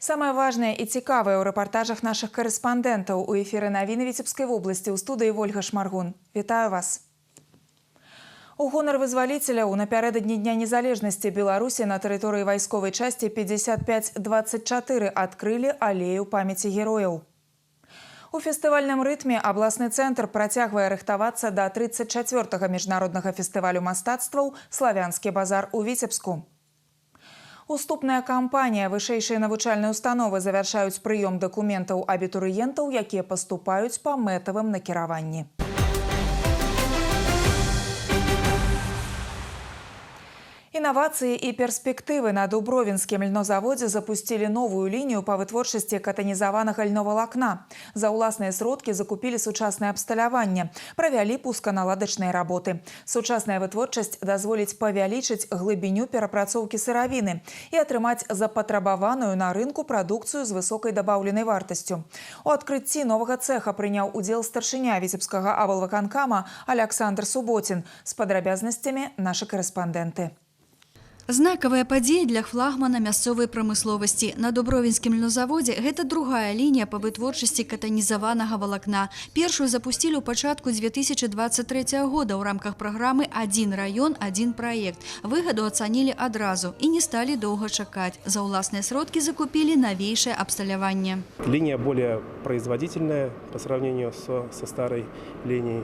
Самое важное и цікавае ў рэпартажах наших корреспондентов. У эфіры навіны Віцебскай вобласці ў студыі Ольга Шмаргун. Вітаю вас. У гонар вызваліцеляў напярэдадні Дня незалежнасці Беларусі на тэрыторыі вайсковай часці 5524 адкрылі алею памяці герояў. У фестывальным рытме абласны цэнтр працягвае рыхтавацца да 34-го міжнароднага фестывалю мастацтваў «Славянскі базар» у Віцебску. Уступная кампанія, вышэйшыя навучальныя установы завяршаюць прыём дакументаў абітурыентаў, якія паступаюць па мэтавым накіраванні. Інавацыі і перспектывы на Дубровінскім льнозаводзе запусцілі новую лінію па вытворчасці катанізаванага льновалакна. За ўласныя сродкі закупілі сучаснае абсталяванне, правялі пусканаладачныя работы. Сучасная вытворчасць дазволіць павялічыць глыбіню перапрацоўкі сыравіны і атрымаць запатрабаваную на рынку прадукцыю з высокай дабаўленай вартасцю. У адкрыцці новага цэха прыняў удзел старшыня Віцебскага аблвыканкама Александр Суботин. З падрабязнасцямі нашы карэспандэнты. Знакавая падзея для флагмана мясцовай прамысловасці. На Дубровінскім льнозаводзе гэта другая лінія па вытворчасці катанізаванага валакна. Першую запусцілі ў пачатку 2023 года ў рамках праграмы «Адзін раён, адзін праект». Выгаду ацанілі адразу і не сталі доўга чакаць. За ўласныя сродкі закупілі навейшае абсталяванне. Линия более производительная по сравнению со старой линией.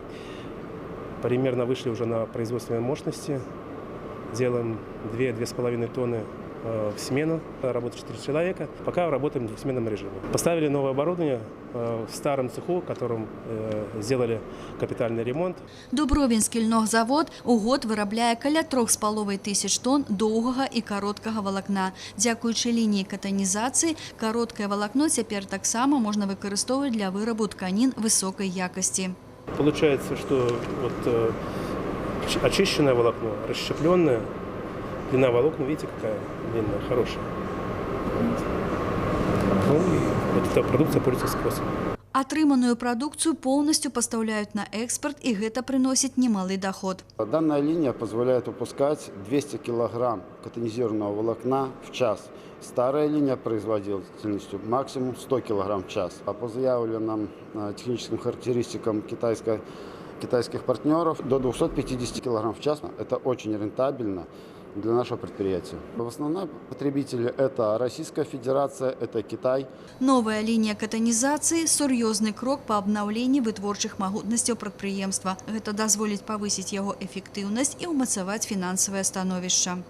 Примерно вышли уже на производственной мощности. Делаем 2-2,5 тонны в смену, работает 4 человека. Пока работаем в сменном режиме. Поставили новое оборудование в старом цеху, в котором сделали капитальный ремонт. Дубровінскі льнозавод у год вырабляе каля 3500 тонн доўгага і кароткага валакна. Дзякуючы лініі катанізацыі, кароткае валакно цяпер таксама можна выкарыстоўваць для вырабу тканін высокай якасці. Получается, что очищенное волокно, расщепленное, длина волокна, видите, какая длинная, хорошая. Ну и вот эта продукция пользуется спросом. Атрыманую прадукцыю полностью поставляют на экспорт, и гэта приносит немалый доход. Данная линия позволяет выпускать 200 килограмм катанизированного волокна в час. Старая линия производительностью максимум 100 килограмм в час. А по заявленным техническим характеристикам китайских партнеров до 250 килограмм в час. Это очень рентабельно для нашего предприятия. В основном потребители – это Российская Федерация, это Китай. Новая линия катанизации – сур'ёзны крок по обновлению вытворчых магутнасцяў прадпрыемства. Гэта дазволіць повысить его эффективность и умацаваць финансовое становішча.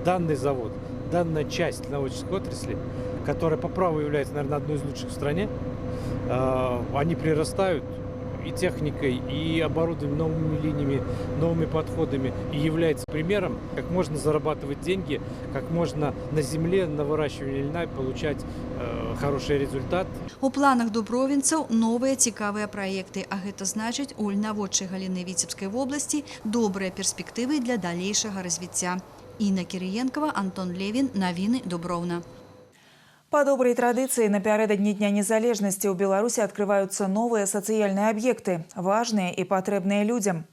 Данный завод, данная часть льноводческой отрасли, которая по праву является, наверное, одной из лучших в стране, они прирастают и техникой, и оборудованием, новыми линиями, новыми подходами, и является примером, как можно зарабатывать деньги, как можно на земле, на выращивании льна получать хороший результат. У планах дубровінцаў новыя цікавыя праекты, а гэта значыць, у льнаводчай галіны Віцебскай вобласці добрыя перспектывы для далейшага развіцця. Інна Кірыенкова, Антон Левін, навіны Дубровна. По доброй традиции напярэдадні Дня незалежнасці ў Беларуси открываются новые социальные объекты, важные и потребные людям.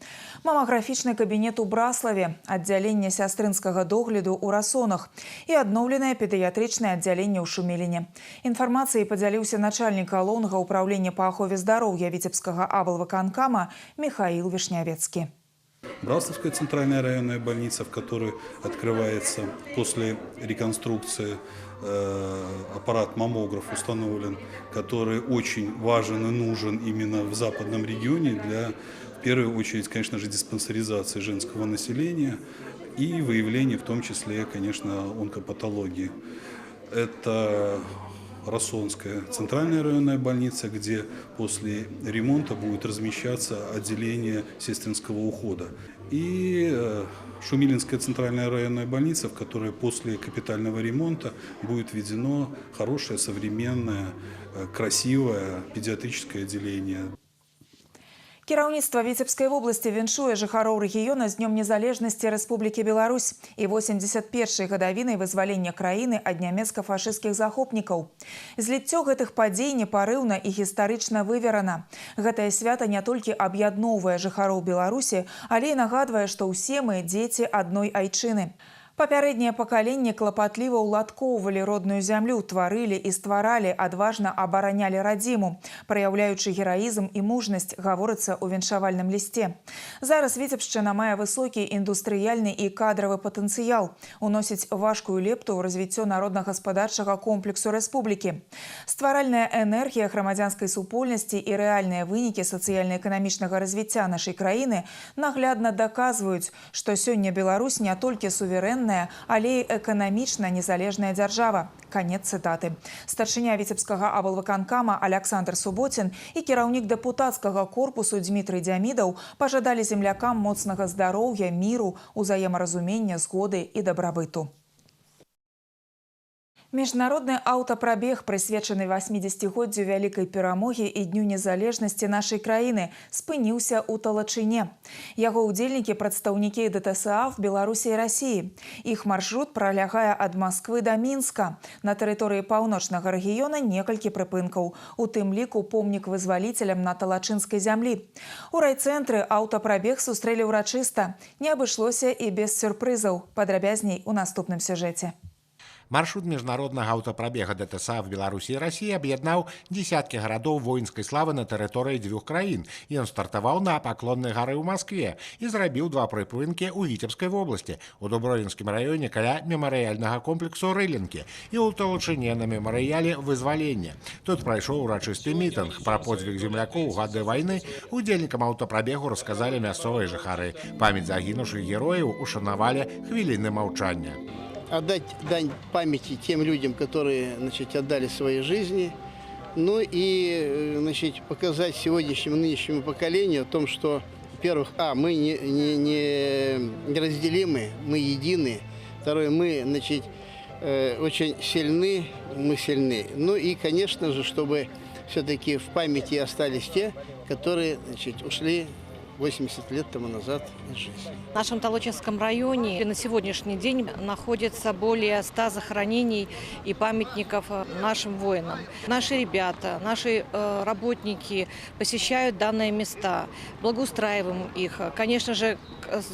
Мамаграфічны кабінет у Браславе, аддзяленне сястрынскага догляду ў Расонах и адноўленае педыятрычнае аддзяленне ў Шумеліне. Інфармацыяй падзяліўся начальник галоўнага ўправлення па ахове здароўя Віцебскага аблвыканкама Михаил Вишнявецкий. Браславская центральная районная больница, в которой открывается после реконструкции аппарат-маммограф установлен, который очень важен и нужен именно в западном регионе для, в первую очередь, конечно же, диспансеризации женского населения и выявления, в том числе, конечно, онкопатологии. Это Расонская центральная районная больница, где после ремонта будет размещаться отделение сестринского ухода. И Шумилинская центральная районная больница, в которой после капитального ремонта будет введено хорошее, современное, красивое педиатрическое отделение. Кіраўніцтва Віцебскай вобласці віншуе жыхароў рэгіёна з Днём незалежнасці Рэспублікі Беларусь і 81-й гадавінай вызвалення краіны ад нямецка-фашысцкіх захопнікаў. Зліццё гэтых падзей непарыўна і гістарычна выверана. Гэтае свята не толькі аб'ядноўвае жыхароў Беларусі, але і нагадвае, што ўсе мы дзеці адной айчыны. Папярэднія пакаленні клапатліва ўладкоўвалі родную зямлю, тварылі і стваралі, адважна абаранялі радзіму, праяўляючы гераізм і мужнасць, гаворыцца ў віншавальным лісце. Зараз Віцебшчына мае высокі індустрыяльны і кадравы патэнцыял, уносіць важкую лепту ў развіццё народна-гаспадарчага комплексу рэспублікі. Стваральная энергія грамадзянскай супольнасці і рэальныя вынікі сацыяльна-эканамічнага развіцця нашай краіны наглядна даказваюць, што сёння Беларусь не толькі суверэнная, але і эканамічна незалежная дзяржава. Канец цытаты. Старшыня Віцебскага аблвыканкама Аляксандр Суботін і кіраўнік дэпутацкага корпусу Дмітрый Дзямідаў пажадалі землякам моцнага здароўя, міру, узаемаразумення, згоды і дабрабыту. Міжнародны аўтапрабег, прысвечаны 80-годдзю вялікай перамогі і Дню незалежнасці нашай краіны, спыніўся ў Талачыне. Яго ўдзельнікі – прадстаўнікі ДТСА в Беларусі і Расіі. Іх маршрут пралягае ад Масквы да Мінска. На тэрыторыі паўночнага рэгіёна некалькі прыпынкаў, у тым ліку помнік вызваліцелям на талачынскай зямлі. У райцэнтры аўтапрабег сустрэлі ўрачыста. Не абышлося і без сюрпрызаў. Падрабязней у наступным сюжэце. Маршрут міжнароднага аўтапрабега ДТСА в Беларусі і Расіі аб'яднаў дзесяткі гарадоў воінскай славы на тэрыторыі дзвюх краін. Ён стартаваў на Паклоннай гары ў Маскве і зрабіў два прыпынкі ў Віцебскай вобласці, у Дубровінскім раёне каля мемарыяльнага комплексу Рылінкі і ў Талачыне на мемарыяле Вызвалення. Тут прайшоў урачысты мітынг. Пра подзвіг землякоў у гады вайны удзельнікам аўтапрабегу расказалі мясцовыя жыхары. Памяць загінуўшых герояў ушанавалі хвіліны маўчання. Отдать дань памяти тем людям, которые, значит, отдали свои жизни, ну и, значит, показать сегодняшнему, нынешнему поколению о том, что, во-первых, мы неразделимы, мы едины, второе, мы, значит, очень сильны, мы сильны. Ну и, конечно же, чтобы все-таки в памяти остались те, которые, значит, ушли 80 лет тому назад из жизни. В нашем Толочинском районе на сегодняшний день находится более 100 захоронений и памятников нашим воинам. Наши ребята, наши работники посещают данные места, благоустраиваем их. Конечно же,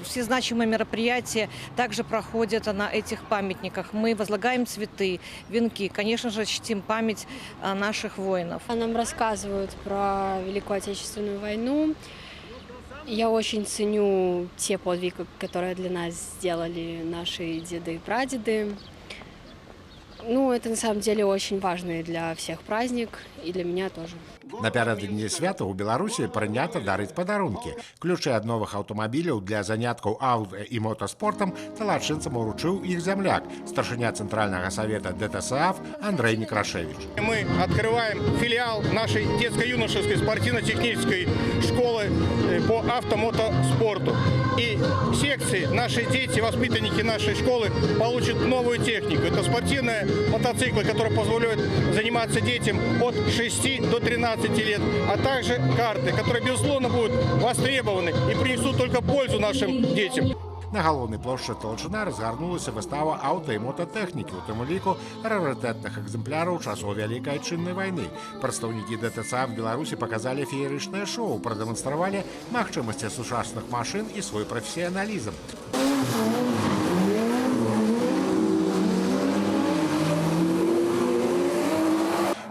все значимые мероприятия также проходят на этих памятниках. Мы возлагаем цветы, венки, конечно же, чтим память наших воинов. Нам рассказывают про Великую Отечественную войну. Я очень ценю те подвиги, которые для нас сделали наши деды и прадеды. Ну, это на самом деле очень важный для всех праздник, и для меня тоже. Напярэдадні свята ў Беларусі прынята дарыць падарункі. Ключы ад новых аўтамабіляў для заняткаў аўто і мотаспортам талачынцам уручыў іх зямляк, старшыня Центральнага совета ДТСА Андрей Некрашевич. Мы открываем филиал нашей детско-юношеской спортивно-технической школы по автомотоспорту. И секции, наши дети, воспитанники нашей школы получат новую технику. Это спортивные мотоциклы, которые позволяют заниматься детям от 6 до 13 лет, а также карты, которые, безусловно, будут востребованы и принесут только пользу нашим детям. На галоўнай плошчы Талачына разгарнулася выстава аўта і мотатэхнікі, у тым ліку рарытэтных экземпляраў часоў Вялікай Адчыннай вайны. Прадстаўнікі ДТСА в Беларусі паказалі феерычнае шоу, прадэманстравалі магчымасці сучасных машын і свой прафесіяналізм.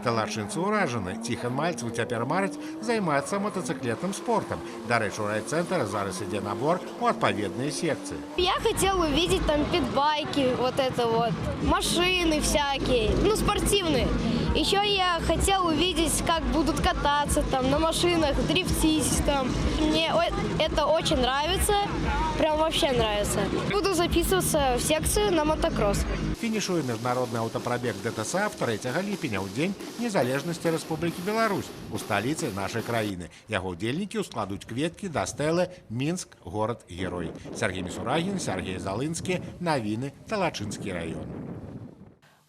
Талачынцы ўражаны. Ціхан Мальцев цяпер марыць займацца мотоциклетным спортом. Дарэчы, у райцэнтра зараз ідзе набор у адпаведныя секцыі. Я хотела увидеть там питбайки, вот это вот, машины всякие, ну спортивные. Еще я хотела увидеть, как будут кататься там на машинах, дрифтить там. Мне это очень нравится, прям вообще нравится. Буду записываться в секцию на мотокросс. Фінішуе міжнародны аўтапрабег ДТСА 3 ліпеня ў дзень незалежнасці Рэспублікі Беларусь у сталіцы нашай краіны. Яго ўдзельнікі ўскладуць кветкі да стэлы «Мінск. Горад-герой». Сергей Мисурагин, Сергей Залынскі. Навіны. Талачынскі раён.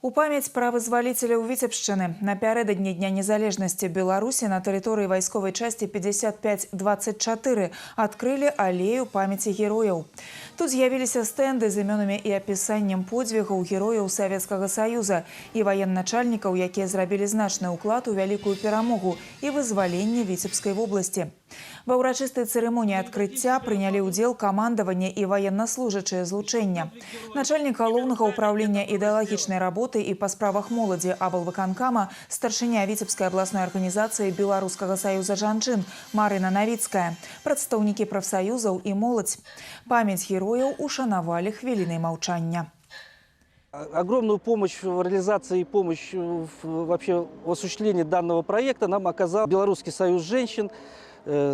У памяць пра вызваліцеляў Віцебшчыны напярэдадні Дня незалежнасці Беларусі на тэрыторыі вайсковай часці 5524 адкрылі алею памяці герояў. Тут з'явіліся стэнды з імёнамі і апісаннем подзвігаў герояў Савецкага Саюза і ваенначальнікаў, якія зрабілі значны ўклад у вялікую перамогу і вызваленне Віцебскай вобласці. Ва ўрачыстай цырымоніі адкрыцця прынялі ўдзел камандаванне і ваеннаслужачыя злучэння. Начальнік галоўнага ўпраўлення ідэалагічнай работы і па справах моладзі аблвыканкама, старшыня Віцебскай абласной арганізацыі Беларускага саюза жанчын Марына Навіцкая, прадстаўнікі прафсаюзаў і моладзь. Памяць герояў ушанавалі хвілінай маўчання. Огромную помощь в реализации и помощь вообще в осуществлении данного проекта нам оказал Белорусский союз женщин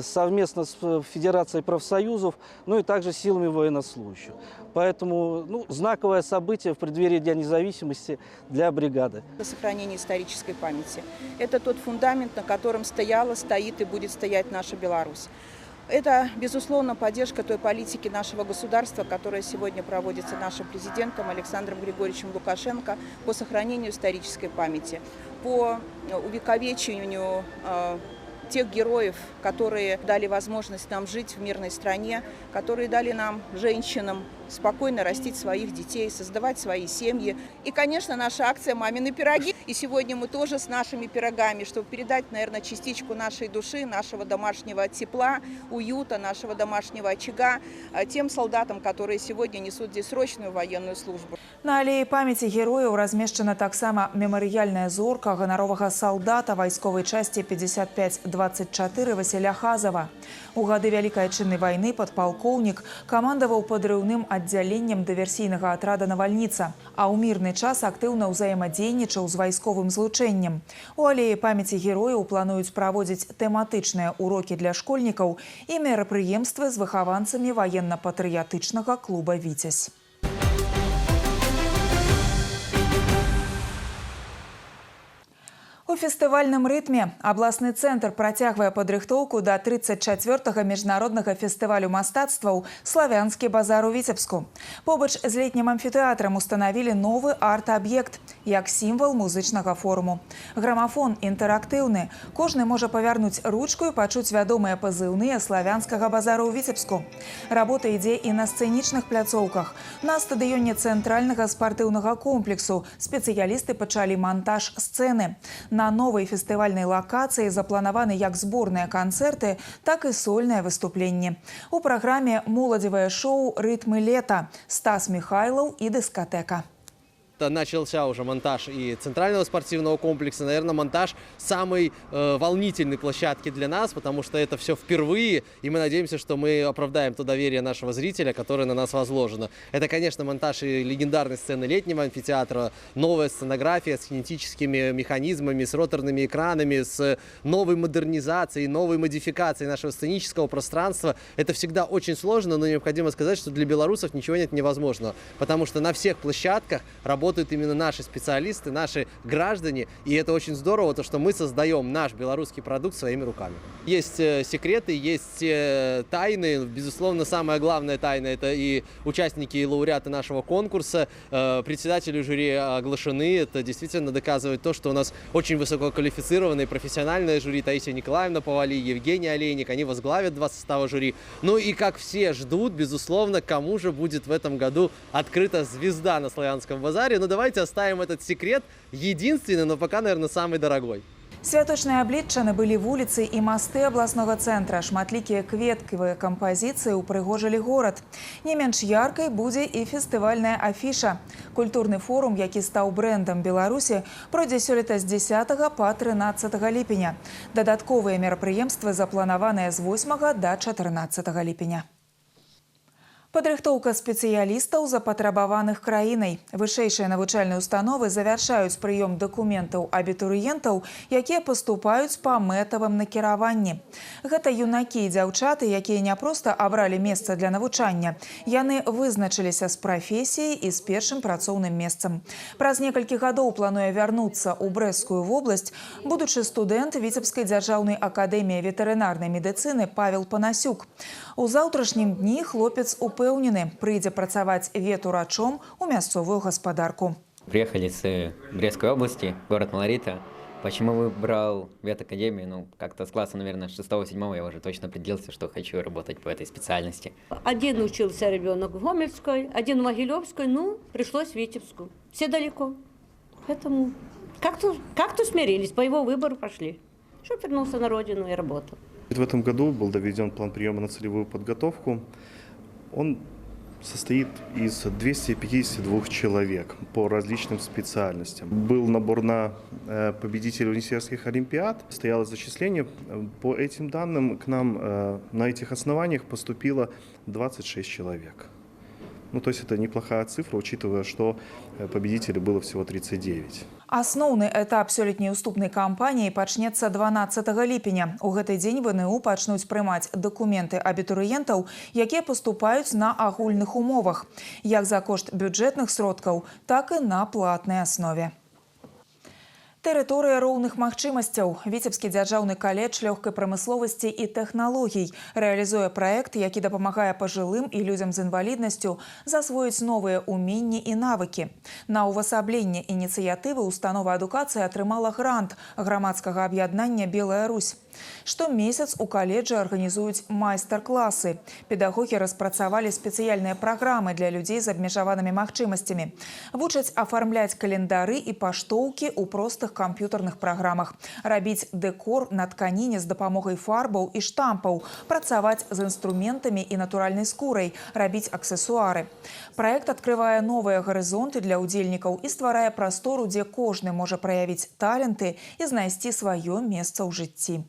совместно с Федерацией профсоюзов, ну и также силами военнослужащих. Поэтому знаковое событие в преддверии Дня независимости для бригады. Сохранение исторической памяти. Это тот фундамент, на котором стояла, стоит и будет стоять наша Беларусь. Это, безусловно, поддержка той политики нашего государства, которая сегодня проводится нашим президентом Александром Григорьевичем Лукашенко по сохранению исторической памяти, по увековечению тех героев, которые дали возможность нам жить в мирной стране, которые дали нам, женщинам, спокойно растить своих детей, создавать свои семьи. И, конечно, наша акция «Мамины пироги». И сегодня мы тоже с нашими пирогами, чтобы передать, наверное, частичку нашей души, нашего домашнего тепла, уюта, нашего домашнего очага тем солдатам, которые сегодня несут здесь срочную военную службу. На алеі памяці герояў размешчана таксама мемарыяльная зорка ганаровага салдата вайсковай часці 5524 Васіля Хазава. У гады Вялікай Адчыннай вайны падпалкоўнік камандаваў падрыўным аддзяленнем дыверсійнага атрада «Навальніца», а ў мірны час актыўна ўзаемадзейнічаў з вайсковым злучэннем. У алеі памяці герояў плануюць праводзіць тэматычныя урокі для школьнікаў і мерапрыемствы з выхаванцамі ваенна-патрыятычнага клуба «Віцязь». У фестывальным рытме абласны цэнтр працягвае падрыхтоўку да 34-га міжнароднага фестывалю мастацтваў «Славянскі базар» у Віцебску. Побач з летнім амфітэатрам устанавілі новы арт-аб'ект як сімвал музычнага форуму. Грамафон інтэрактыўны. Кожны можа павярнуць ручку і пачуць вядомыя пазыўныя славянскага базару ў Віцебску. Работа ідзе і на сцэнічных пляцоўках. На стадыёне цэнтральнага спартыўнага комплексу спецыялісты пачалі монтаж сцэны. На новай фестывальнай лакацыі запланаваны як зборныя канцэрты, так і сольныя выступленні. У праграме моладзевае шоу «Рытмы лета», Стас Михайлов и дискотека. Начался уже монтаж и центрального спортивного комплекса, наверное, монтаж самой волнительной площадки для нас, потому что это все впервые, и мы надеемся, что мы оправдаем то доверие нашего зрителя, которое на нас возложено. Это, конечно, монтаж и легендарной сцены летнего амфитеатра, новая сценография с кинетическими механизмами, с роторными экранами, с новой модернизацией, новой модификацией нашего сценического пространства. Это всегда очень сложно, но необходимо сказать, что для белорусов ничего нет невозможного, потому что на всех площадках работают именно наши специалисты, наши граждане, и это очень здорово, то, что мы создаем наш белорусский продукт своими руками. Есть секреты, есть тайны, безусловно, самая главная тайна – это и участники, и лауреаты нашего конкурса, председатели жюри оглашены, это действительно доказывает то, что у нас очень высококвалифицированное профессиональное жюри, Таисия Николаевна Повали, Евгений Олейник, они возглавят два состава жюри. Ну и как все ждут, безусловно, кому же будет в этом году открыта звезда на Славянском базаре. Но давайте оставим этот секрет, единственный, но пока, наверное, самый дорогой. Святочныя абліччаны былі вуліцы і масты абласнога цэнтра. Шматлікія кветкавыя кампазіцыі ўпрыгожылі горад. Не менш яркай будзе і фестывальная афіша. Культурны форум, які стаў брэндам Беларусі, пройдзе сёлета з 10 па 13 ліпеня. Дадатковыя мерапрыемствы запланаваныя з 8 да 14 ліпеня. Падрыхтоўка спецыялістаў запатрабаваных краінай. Вышэйшыя навучальныя установы завяршаюць прыём дакументаў абітурыентаў, якія паступаюць па мэтавым накіраванні. Гэта юнакі і дзяўчаты, якія не проста абралі месца для навучання. Яны вызначыліся з прафесіяй і з першым працоўным месцам. Праз некалькі гадоў плануе вярнуцца ў Брэсцкую вобласць будучы студэнт Віцебскай дзяржаўнай акадэміі ветэрынарнай медыцыны Павел Панасюк. У заўтрашнім дні хлопец упэўнены, прыйдзе працаваць ветурачом у мясцовую гаспадарку. Приехали с Брестской области, город Малорита. Почему выбрал ветакадемию? Ну, как-то с класса, наверное, 6-7 я уже точно определился, что хочу работать по этой специальности. Один учился ребенок в Гомельской, один в Могилевской, ну, пришлось в Витебску. Все далеко. Поэтому как-то смирились, по его выбору пошли. Что вернулся на родину и работал. В этом году был доведен план приема на целевую подготовку. Он состоит из 252 человек по различным специальностям. Был набор на победителей университетских олимпиад, стояло зачисление. По этим данным к нам на этих основаниях поступило 26 человек. Ну, то есть это неплохая цифра, учитывая, что победителей было всего 39. Асноўны этап сёлетняй уступнай кампаніі пачнецца 12 ліпеня. У гэты дзень ВНУ пачнуць прымаць дакументы абітурыентаў, якія паступаюць на агульных умовах, як за кошт бюджэтных сродкаў, так і на платнай аснове. Тэрыторыя роўных магчымасцяў. Віцебскі дзяржаўны каледж лёгкай прамысловасці і тэхналогій рэалізуе праект, які дапамагае пажылым і людзям з інваліднасцю засвоіць новыя ўменні і навыкі. На ўвасабленне ініцыятывы установа адукацыі атрымала грант грамадскага аб'яднання «Белая Русь». Штомесяц у каледжы арганізуюць майстар-класы. Педагогі распрацавалі спецыяльныя праграмы для людзей з абмежаванымі магчымасцямі. Вучаць афармляць календары і паштоўкі ў простых камп'ютарных праграмах, рабіць дэкор на тканіне з дапамогай фарбаў і штампаў, працаваць з інструментамі і натуральнай скурай, рабіць аксесуары. Праект адкрывае новыя гарызонты для ўдзельнікаў і стварае прастору, дзе кожны можа праявіць таленты і знайсці сваё месца ў жыцці.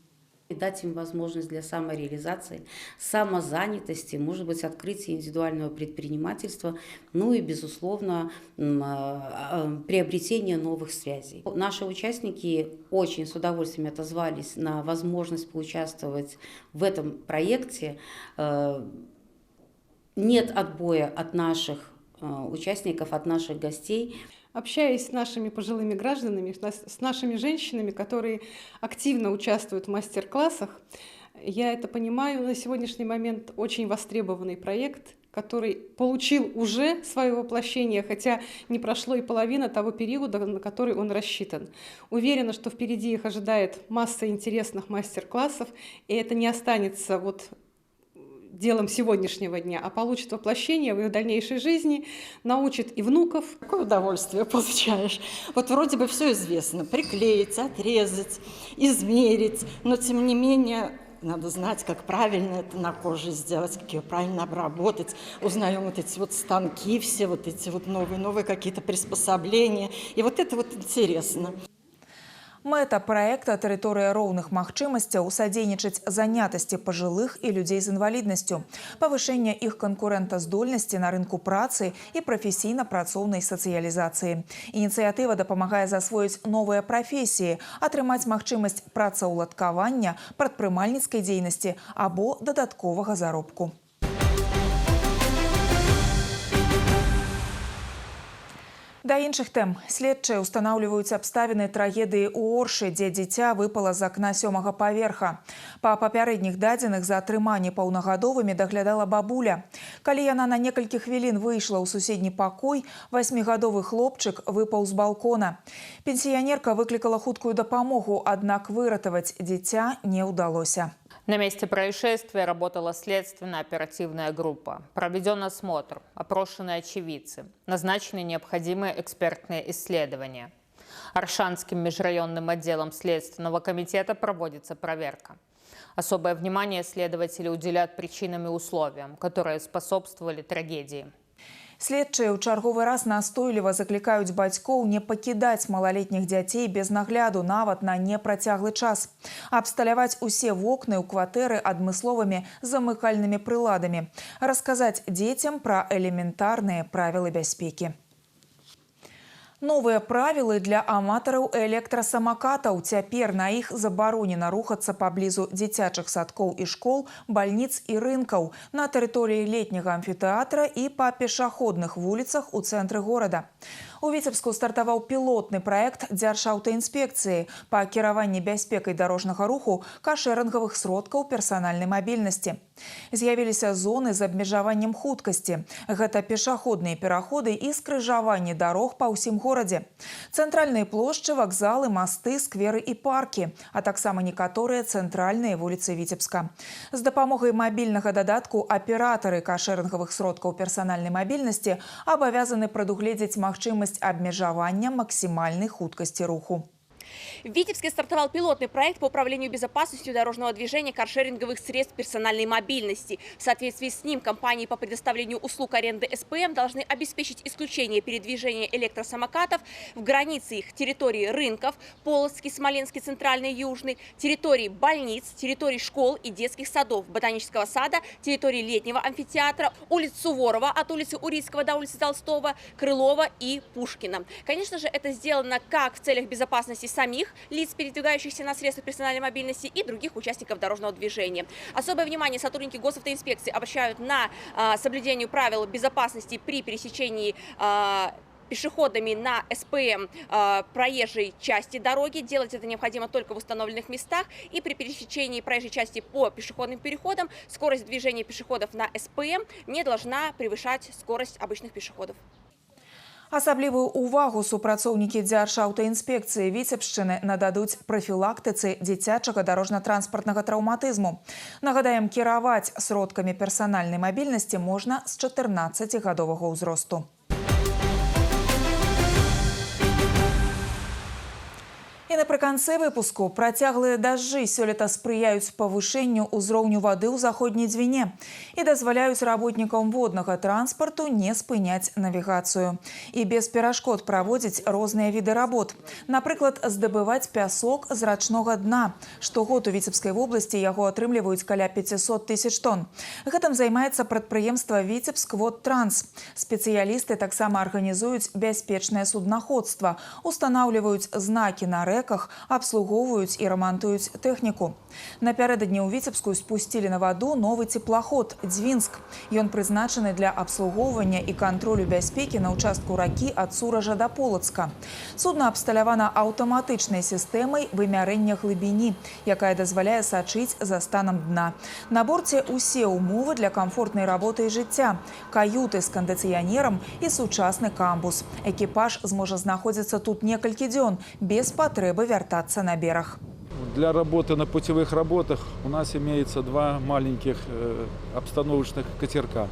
И дать им возможность для самореализации, самозанятости, может быть, открытия индивидуального предпринимательства, ну и, безусловно, приобретения новых связей. Наши участники очень с удовольствием отозвались на возможность поучаствовать в этом проекте. Нет отбоя от наших участников, от наших гостей. Общаясь с нашими пожилыми гражданами, с нашими женщинами, которые активно участвуют в мастер-классах, я это понимаю, на сегодняшний момент очень востребованный проект, который получил уже свое воплощение, хотя не прошло и половина того периода, на который он рассчитан. Уверена, что впереди их ожидает масса интересных мастер-классов, и это не останется вот делом сегодняшнего дня, а получит воплощение в их дальнейшей жизни, научит и внуков. Какое удовольствие получаешь. Вот вроде бы все известно. Приклеить, отрезать, измерить. Но тем не менее надо знать, как правильно это на коже сделать, как ее правильно обработать. Узнаем вот эти вот станки все, вот эти вот новые какие-то приспособления. И вот это вот интересно. Мэта праекта «Тэрыторыя роўных магчымасцяў» садзейнічаць занятасці пажылых і людзей з інваліднасцю, павышэнне іх канкурэнтаздольнасці на рынку працы і прафесійна-працоўнай сацыялізацыі. Ініцыятыва дапамагае засвоіць новыя прафесіі, атрымаць магчымасць працаўладкавання, прадпрымальніцкай дзейнасці або дадатковага заробку. Да іншых тэм. Следчыя ўстанаўліваюць абставіны трагедыі ў Оршы, дзе дзіця выпала з акна 7-го паверха. Па папярэдніх дадзеных за атрыманне паўнагадовымі даглядала бабуля. Калі яна на некалькі хвілін выйшла ў суседні пакой, 8-гадовы хлопчык выпаў з балкона. Пенсіянерка выклікала хуткую дапамогу, аднак выратаваць дзіця не ўдалося. На месте происшествия работала следственно-оперативная группа. Проведен осмотр, опрошены очевидцы, назначены необходимые экспертные исследования. Оршанским межрайонным отделом Следственного комитета проводится проверка. Особое внимание следователи уделяют причинам и условиям, которые способствовали трагедии. Следчыя ў чарговы раз настойліва заклікаюць бацькоў не пакідаць малалетніх дзяцей без нагляду нават на непрацяглы час. Абсталяваць усе вокны ў кватэры адмысловымі замыкальнымі прыладамі. Расказаць дзецям пра элементарныя правілы бяспекі. Новыя правілы для аматараў электрасамакатаў. Цяпер на іх забаронена рухацца паблізу дзіцячых садкоў і школ, бальніц і рынкаў, на тэрыторыі летняга амфітэатра і па пешаходных вуліцах у цэнтры горада. У Віцебску стартаваў пілотны праект Дзяржаўтаінспекцыі па кіраванні бяспекай дарожнага руху кашэрынгавых сродкаў персанальнай мабільнасці. З'явіліся зоны з абмежаваннем хуткасці. Гэта пешаходныя пераходы і скрыжаванні дарог па ўсім горадзе. Цэнтральныя плошчы, вакзалы, масты, скверы і паркі, а таксама некаторыя цэнтральныя вуліцы Віцебска. З дапамогай мабільнага дадатку аператары кашэрынгавых сродкаў персанальнай мабільнасці абавязаны прадугледзець магчымасць абмежавання максімальнай хуткасці руху. В Витебске стартовал пилотный проект по управлению безопасностью дорожного движения каршеринговых средств персональной мобильности. В соответствии с ним компании по предоставлению услуг аренды СПМ должны обеспечить исключение передвижения электросамокатов в границе их территории рынков, Полоцкий, Смоленский, Центральный, Южный, территории больниц, территорий школ и детских садов, Ботанического сада, территории летнего амфитеатра, улиц Суворова от улицы Урицкого до улицы Толстого, Крылова и Пушкина. Конечно же, это сделано как в целях безопасности самих лиц, передвигающихся на средствах персональной мобильности, и других участников дорожного движения. Особое внимание сотрудники госавтоинспекции обращают на соблюдение правил безопасности при пересечении пешеходами на СПМ проезжей части дороги. Делать это необходимо только в установленных местах. И при пересечении проезжей части по пешеходным переходам скорость движения пешеходов на СПМ не должна превышать скорость обычных пешеходов. Асаблівую увагу супрацоўнікі Дзяржаўтаінспекцыі Віцебшчыны нададуць прафілактыцы дзіцячага дарожна-транспартнага траўматызму. Нагадаем, кіраваць сродкамі персанальнай мабільнасці можна з 14гадовага ўзросту. І напрыканцы выпуску працяглыя дажджы сёлета спрыяюць павышэнню ўзроўню вады ў заходняй Двіне і дазваляюць работнікам воднага транспарту не спыняць навігацыю і без перашкод праводзіць розныя віды работ. Напрыклад, здабываць пясок з рачнога дна. Штогод у Віцебскай вобласці яго атрымліваюць каля 500 000 тонн. Гэтым займаецца прадпрыемства «Віцебскводтранс». Спецыялісты таксама арганізуюць бяспечнае суднаходства, устанаўліваюць знакі на абслугоўваюць і рамантуюць тэхніку. Напярэдадні ў Віцебскую спусцілі на ваду новы цеплаход «Дзвінск». Ён прызначаны для абслугоўвання і кантролю бяспекі на ўчастку ракі ад Суража да Полацка. Судна абсталявана аўтаматычнай сістэмай вымярэння глыбіні, якая дазваляе сачыць за станам дна. На борце ўсе ўмовы для камфортнай работы і жыцця, каюты з кандыцыянерам і сучасны камбус. Экіпаж зможа знаходзіцца тут некалькі дзён без патрэбы вяртаться на берег. Для работы на путевых работах у нас имеется два маленьких обстановочных катерка.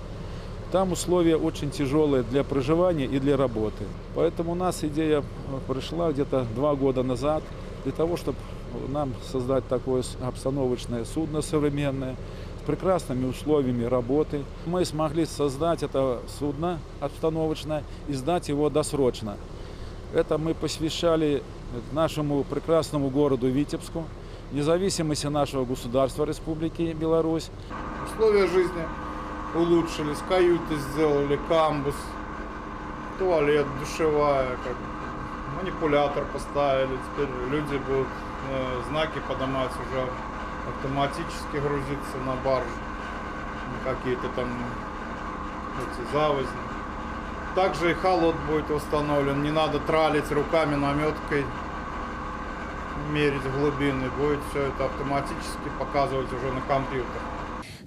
Там условия очень тяжелые для проживания и для работы. Поэтому у нас идея пришла где-то 2 года назад для того, чтобы нам создать такое обстановочное судно современное с прекрасными условиями работы. Мы смогли создать это судно обстановочное и сдать его досрочно. Это мы посвящали нашему прекрасному городу Витебску, независимости нашего государства Республики Беларусь. Условия жизни улучшились, каюты сделали, камбус, туалет, душевая, манипулятор поставили. Теперь люди будут знаки поднимать уже автоматически, грузиться на баржу, какие-то там эти завозни. Также и холод будет установлен, не надо тралить руками, наметкой, мерить глубины. Будет все это автоматически показывать уже на компьютер.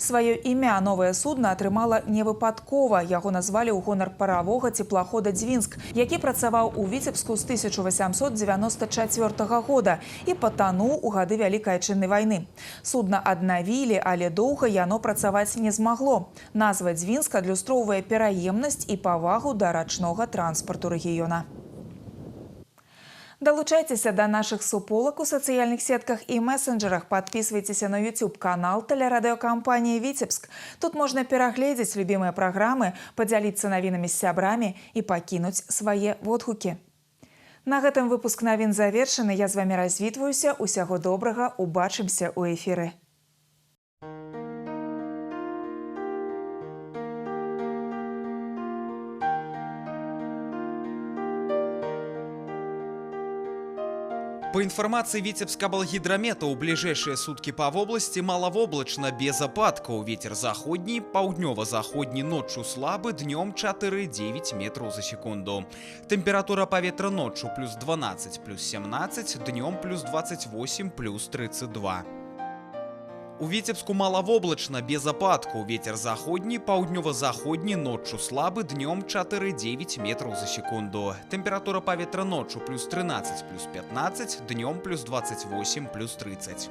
Сваё імя новае судна атрымала невыпадкова. Яго назвалі ў гонар паравога цеплахода «Дзвінск», які працаваў у Віцебску з 1894 года і патануў у гады Вялікай Адчыннай вайны. Судна аднавілі, але доўга яно працаваць не змагло. Назва «Дзвінск» адлюстроўвае пераемнасць і павагу да рачнога транспарту рэгіёна. Долучайтеся до наших суполок у социальных сетках и мессенджерах. Подписывайтесь на YouTube-канал телерадиокомпании «Витебск». Тут можно переглядеть любимые программы, поделиться новинами с сябрами и покинуть свои водгуки. На гэтым выпуск новин завершены. Я з вами развітваюся. Усяго добрага. Убачымся у эфиры. По информации Витебска-Болгидромета, у ближайшие сутки по области маловоблачно, без опадков. Ветер заходний, паўднёва-заходний ночью слабый, днем 4,9 метров за секунду. Температура повітря ночью плюс 12, плюс 17, днем плюс 28, плюс 32. У Витебску маловоблачно, без опадков. Ветер заходний, паўднёва-заходний ночью слабый, днем 4,9 метров за секунду. Температура повітря ночью плюс 13, плюс 15, днем плюс 28, плюс 30.